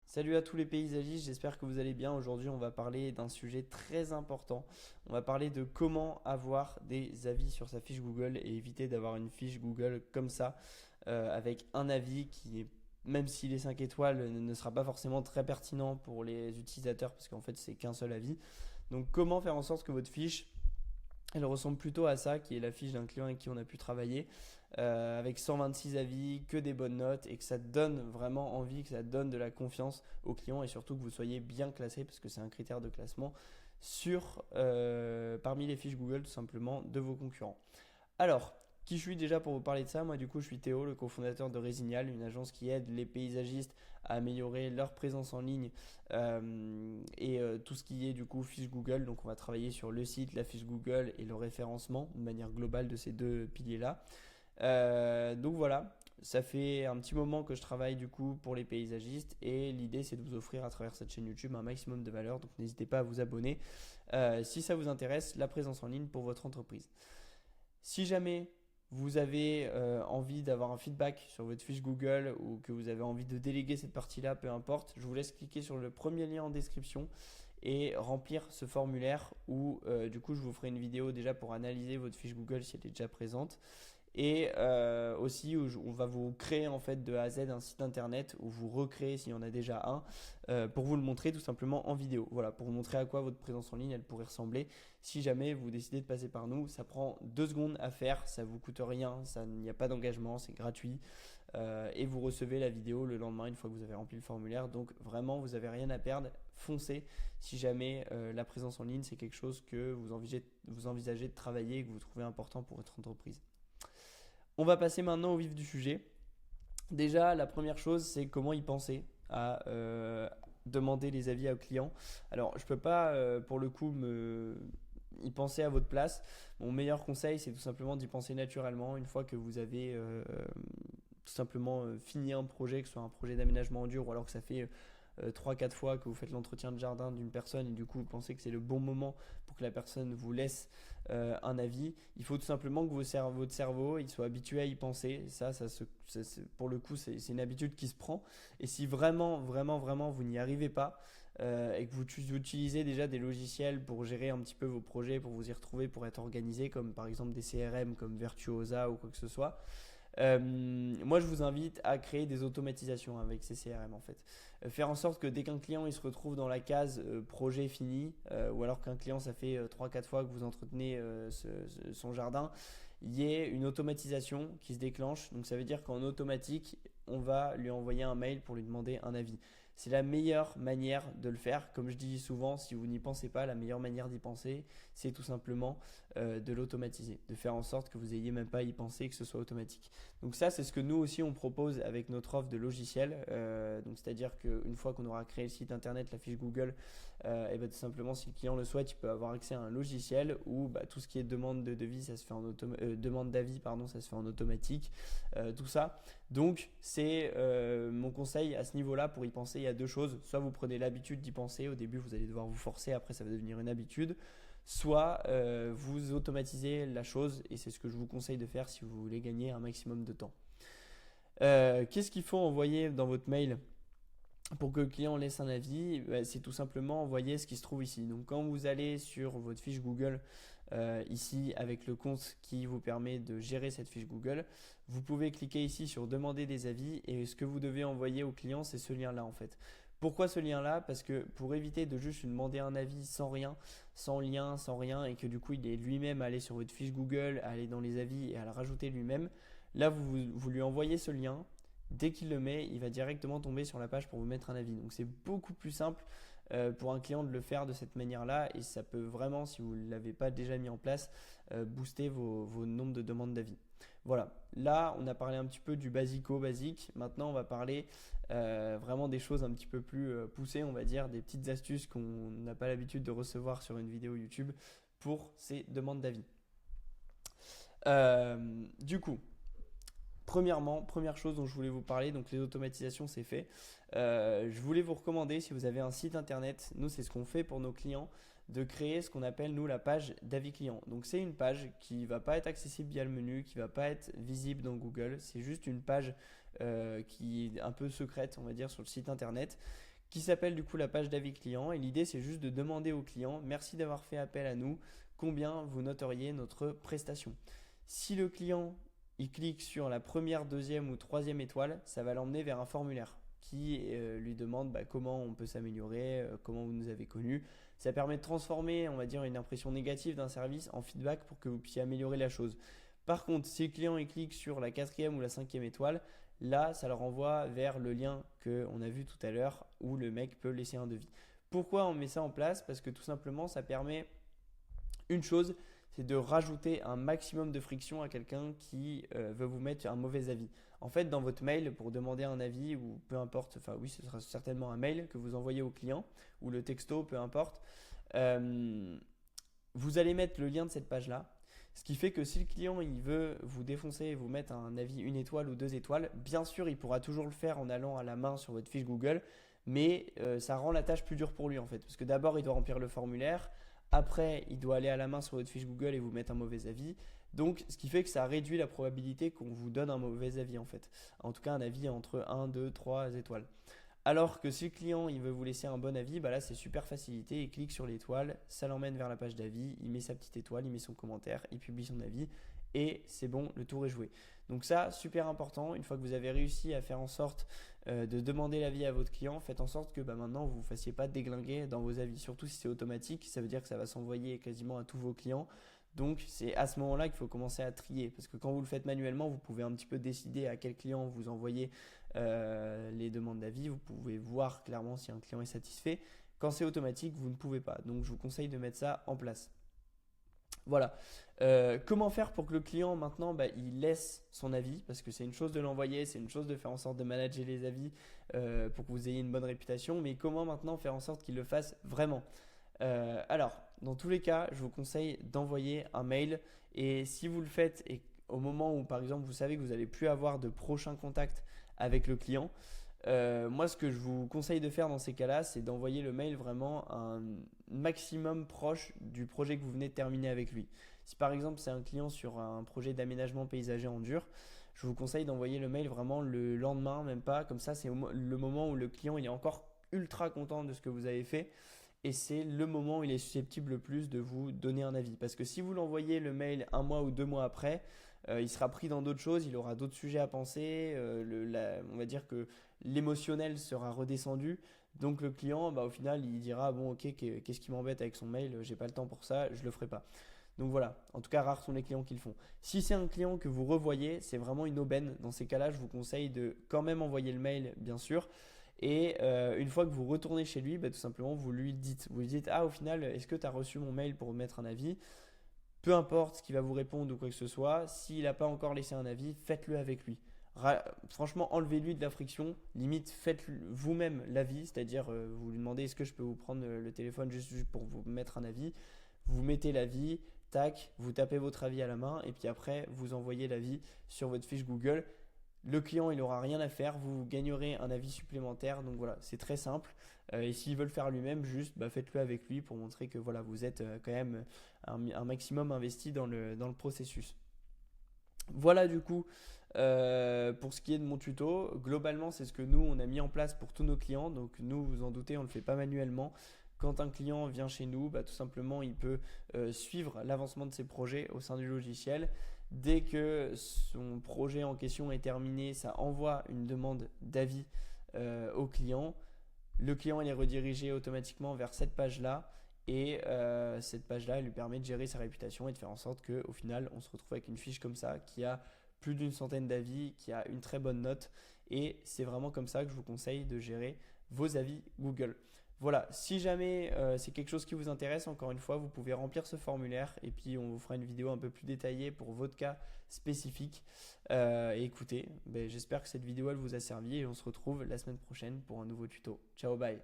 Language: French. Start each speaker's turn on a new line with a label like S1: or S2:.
S1: Salut à tous les paysagistes, j'espère que vous allez bien. Aujourd'hui, on va parler d'un sujet très important. On va parler de comment avoir des avis sur sa fiche Google et éviter d'avoir une fiche Google comme ça, avec un avis qui est, même s'il est 5 étoiles, ne sera pas forcément très pertinent pour les utilisateurs parce qu'en fait, c'est qu'un seul avis. Donc, comment faire en sorte que votre fiche elle ressemble plutôt à ça, qui est la fiche d'un client avec qui on a pu travailler, avec 126 avis, que des bonnes notes, et que ça donne vraiment envie, que ça donne de la confiance au client, et surtout que vous soyez bien classé, parce que c'est un critère de classement, parmi les fiches Google tout simplement de vos concurrents. Alors, qui je suis déjà pour vous parler de ça? Moi, du coup, je suis Théo, le cofondateur de Résignal, une agence qui aide les paysagistes à améliorer leur présence en ligne tout ce qui est du coup fiche Google. Donc, on va travailler sur le site, la fiche Google et le référencement de manière globale de ces deux piliers-là. Donc voilà, ça fait un petit moment que je travaille du coup pour les paysagistes et l'idée c'est de vous offrir à travers cette chaîne YouTube un maximum de valeur. Donc n'hésitez pas à vous abonner si ça vous intéresse, la présence en ligne pour votre entreprise. Si jamais vous avez envie d'avoir un feedback sur votre fiche Google ou que vous avez envie de déléguer cette partie-là, peu importe, je vous laisse cliquer sur le premier lien en description et remplir ce formulaire où du coup je vous ferai une vidéo déjà pour analyser votre fiche Google si elle est déjà présente et aussi où on va vous créer en fait de A à Z un site internet où vous recréez s'il y en a déjà un pour vous le montrer tout simplement en vidéo. Voilà, pour vous montrer à quoi votre présence en ligne elle pourrait ressembler. Si jamais vous décidez de passer par nous, ça prend 2 secondes à faire, ça vous coûte rien, ça n'y a pas d'engagement, c'est gratuit et vous recevez la vidéo le lendemain une fois que vous avez rempli le formulaire. Donc vraiment vous n'avez rien à perdre, foncez si jamais la présence en ligne c'est quelque chose que vous envisagez de travailler et que vous trouvez important pour votre entreprise. On va passer maintenant au vif du sujet. Déjà, la première chose, c'est comment y penser à demander les avis aux clients. Alors, je ne peux pas, pour le coup, y penser à votre place. Mon meilleur conseil, c'est tout simplement d'y penser naturellement. Une fois que vous avez tout simplement fini un projet, que ce soit un projet d'aménagement en dur ou alors que ça fait 3-4 fois que vous faites l'entretien de jardin d'une personne et du coup vous pensez que c'est le bon moment pour que la personne vous laisse un avis, il faut tout simplement que votre cerveau il soit habitué à y penser. Pour le coup c'est une habitude qui se prend et si vraiment vous n'y arrivez pas et que vous utilisez déjà des logiciels pour gérer un petit peu vos projets, pour vous y retrouver, pour être organisé comme par exemple des CRM comme Virtuosa ou quoi que ce soit, moi, je vous invite à créer des automatisations avec ces CRM en fait. Faire en sorte que dès qu'un client il se retrouve dans la case projet fini, ou alors qu'un client ça fait 3-4 fois que vous entretenez son jardin, il y ait une automatisation qui se déclenche. Donc ça veut dire qu'en automatique, on va lui envoyer un mail pour lui demander un avis. C'est la meilleure manière de le faire. Comme je dis souvent, si vous n'y pensez pas, la meilleure manière d'y penser, c'est tout simplement de l'automatiser, de faire en sorte que vous ayez même pas à y penser, que ce soit automatique. Donc ça, c'est ce que nous aussi on propose avec notre offre de logiciel. Donc c'est-à-dire qu'une fois qu'on aura créé le site internet, la fiche Google, et ben tout simplement si le client le souhaite, il peut avoir accès à un logiciel où tout ce qui est demande de devis, ça se fait demande d'avis, pardon, ça se fait en automatique, tout ça. Donc c'est mon conseil à ce niveau-là pour y penser. Il y a deux choses. Soit vous prenez l'habitude d'y penser. Au début, vous allez devoir vous forcer. Après, ça va devenir une habitude. Soit vous automatisez la chose et c'est ce que je vous conseille de faire si vous voulez gagner un maximum de temps. Qu'est-ce qu'il faut envoyer dans votre mail pour que le client laisse un avis? C'est tout simplement envoyer ce qui se trouve ici. Donc quand vous allez sur votre fiche Google, ici avec le compte qui vous permet de gérer cette fiche Google, vous pouvez cliquer ici sur demander des avis et ce que vous devez envoyer au client, c'est ce lien-là en fait. Pourquoi ce lien-là? Parce que pour éviter de juste lui demander un avis sans rien, sans lien, sans rien, et que du coup il est lui-même à aller sur votre fiche Google, à aller dans les avis et à le rajouter lui-même, là vous lui envoyez ce lien. Dès qu'il le met, il va directement tomber sur la page pour vous mettre un avis. Donc c'est beaucoup plus simple pour un client de le faire de cette manière-là et ça peut vraiment, si vous ne l'avez pas déjà mis en place, booster vos nombres de demandes d'avis. Voilà, là on a parlé un petit peu du basico-basique. Maintenant on va parler vraiment des choses un petit peu plus poussées, on va dire, des petites astuces qu'on n'a pas l'habitude de recevoir sur une vidéo YouTube pour ces demandes d'avis. Du coup, premièrement, première chose dont je voulais vous parler, donc les automatisations, c'est fait. Je voulais vous recommander, si vous avez un site internet, nous c'est ce qu'on fait pour nos clients, de créer ce qu'on appelle nous la page d'avis client. Donc c'est une page qui va pas être accessible via le menu, qui va pas être visible dans Google. C'est juste une page qui est un peu secrète, on va dire, sur le site internet qui s'appelle du coup la page d'avis client. Et l'idée, c'est juste de demander au client, merci d'avoir fait appel à nous, combien vous noteriez notre prestation. Si le client il clique sur la première, deuxième ou troisième étoile, ça va l'emmener vers un formulaire qui lui demande comment on peut s'améliorer, comment vous nous avez connus. Ça permet de transformer, on va dire, une impression négative d'un service en feedback pour que vous puissiez améliorer la chose. Par contre, si le client il clique sur la quatrième ou la cinquième étoile, là, ça le renvoie vers le lien qu'on a vu tout à l'heure où le mec peut laisser un devis. Pourquoi on met ça en place? Parce que tout simplement, ça permet une chose, c'est de rajouter un maximum de friction à quelqu'un qui veut vous mettre un mauvais avis. En fait, dans votre mail, pour demander un avis ou peu importe, enfin oui, ce sera certainement un mail que vous envoyez au client ou le texto, peu importe, vous allez mettre le lien de cette page-là. Ce qui fait que si le client il veut vous défoncer et vous mettre un avis 1 étoile ou 2 étoiles, bien sûr, il pourra toujours le faire en allant à la main sur votre fiche Google, mais ça rend la tâche plus dure pour lui en fait. Parce que d'abord, il doit remplir le formulaire. Après, il doit aller à la main sur votre fiche Google et vous mettre un mauvais avis. Donc, ce qui fait que ça réduit la probabilité qu'on vous donne un mauvais avis en fait. En tout cas, un avis entre 1, 2, 3 étoiles. Alors que si le client il veut vous laisser un bon avis, là c'est super facilité. Il clique sur l'étoile, ça l'emmène vers la page d'avis, il met sa petite étoile, il met son commentaire, il publie son avis et c'est bon, le tour est joué. Donc ça, super important, une fois que vous avez réussi à faire en sorte de demander l'avis à votre client, faites en sorte que maintenant vous ne vous fassiez pas déglinguer dans vos avis, surtout si c'est automatique, ça veut dire que ça va s'envoyer quasiment à tous vos clients. Donc c'est à ce moment-là qu'il faut commencer à trier parce que quand vous le faites manuellement, vous pouvez un petit peu décider à quel client vous envoyez les demandes d'avis, vous pouvez voir clairement si un client est satisfait. Quand c'est automatique, vous ne pouvez pas. Donc je vous conseille de mettre ça en place. Voilà. Comment faire pour que le client maintenant il laisse son avis, parce que c'est une chose de l'envoyer, c'est une chose de faire en sorte de manager les avis pour que vous ayez une bonne réputation, mais comment maintenant faire en sorte qu'il le fasse vraiment? Alors, dans tous les cas, je vous conseille d'envoyer un mail et si vous le faites et au moment où par exemple vous savez que vous n'allez plus avoir de prochains contacts avec le client, moi ce que je vous conseille de faire dans ces cas-là, c'est d'envoyer le mail vraiment un maximum proche du projet que vous venez de terminer avec lui. Si par exemple c'est un client sur un projet d'aménagement paysager en dur, je vous conseille d'envoyer le mail vraiment le lendemain, même pas, comme ça c'est le moment où le client il est encore ultra content de ce que vous avez fait. Et c'est le moment où il est susceptible le plus de vous donner un avis. Parce que si vous l'envoyez le mail 1 mois ou 2 mois après, il sera pris dans d'autres choses, il aura d'autres sujets à penser, on va dire que l'émotionnel sera redescendu. Donc le client, au final, il dira bon ok, qu'est-ce qui m'embête avec son mail, j'ai pas le temps pour ça, je le ferai pas. Donc voilà, en tout cas rares sont les clients qui le font. Si c'est un client que vous revoyez, c'est vraiment une aubaine. Dans ces cas-là, je vous conseille de quand même envoyer le mail, bien sûr. Et une fois que vous retournez chez lui, tout simplement, vous lui dites, ah au final, est-ce que tu as reçu mon mail pour mettre un avis? Peu importe ce qu'il va vous répondre ou quoi que ce soit, s'il n'a pas encore laissé un avis, faites-le avec lui. Franchement, enlevez-lui de la friction, limite faites vous-même l'avis, c'est-à-dire vous lui demandez est-ce que je peux vous prendre le téléphone juste pour vous mettre un avis, vous mettez l'avis, tac, vous tapez votre avis à la main et puis après vous envoyez l'avis sur votre fiche Google. Le client, il n'aura rien à faire, vous gagnerez un avis supplémentaire. Donc voilà, c'est très simple. Et s'il veut le faire lui-même, juste faites-le avec lui pour montrer que voilà, vous êtes quand même un maximum investi dans le processus. Voilà du coup pour ce qui est de mon tuto. Globalement, c'est ce que nous, on a mis en place pour tous nos clients. Donc nous, vous en doutez, on ne le fait pas manuellement. Quand un client vient chez nous, tout simplement, il peut suivre l'avancement de ses projets au sein du logiciel. Dès que son projet en question est terminé, ça envoie une demande d'avis au client. Le client il est redirigé automatiquement vers cette page-là et cette page-là elle lui permet de gérer sa réputation et de faire en sorte qu'au final, on se retrouve avec une fiche comme ça qui a plus d'une centaine d'avis, qui a une très bonne note et c'est vraiment comme ça que je vous conseille de gérer vos avis Google. Voilà, si jamais c'est quelque chose qui vous intéresse, encore une fois, vous pouvez remplir ce formulaire et puis on vous fera une vidéo un peu plus détaillée pour votre cas spécifique. Et écoutez, j'espère que cette vidéo elle vous a servi et on se retrouve la semaine prochaine pour un nouveau tuto. Ciao, bye!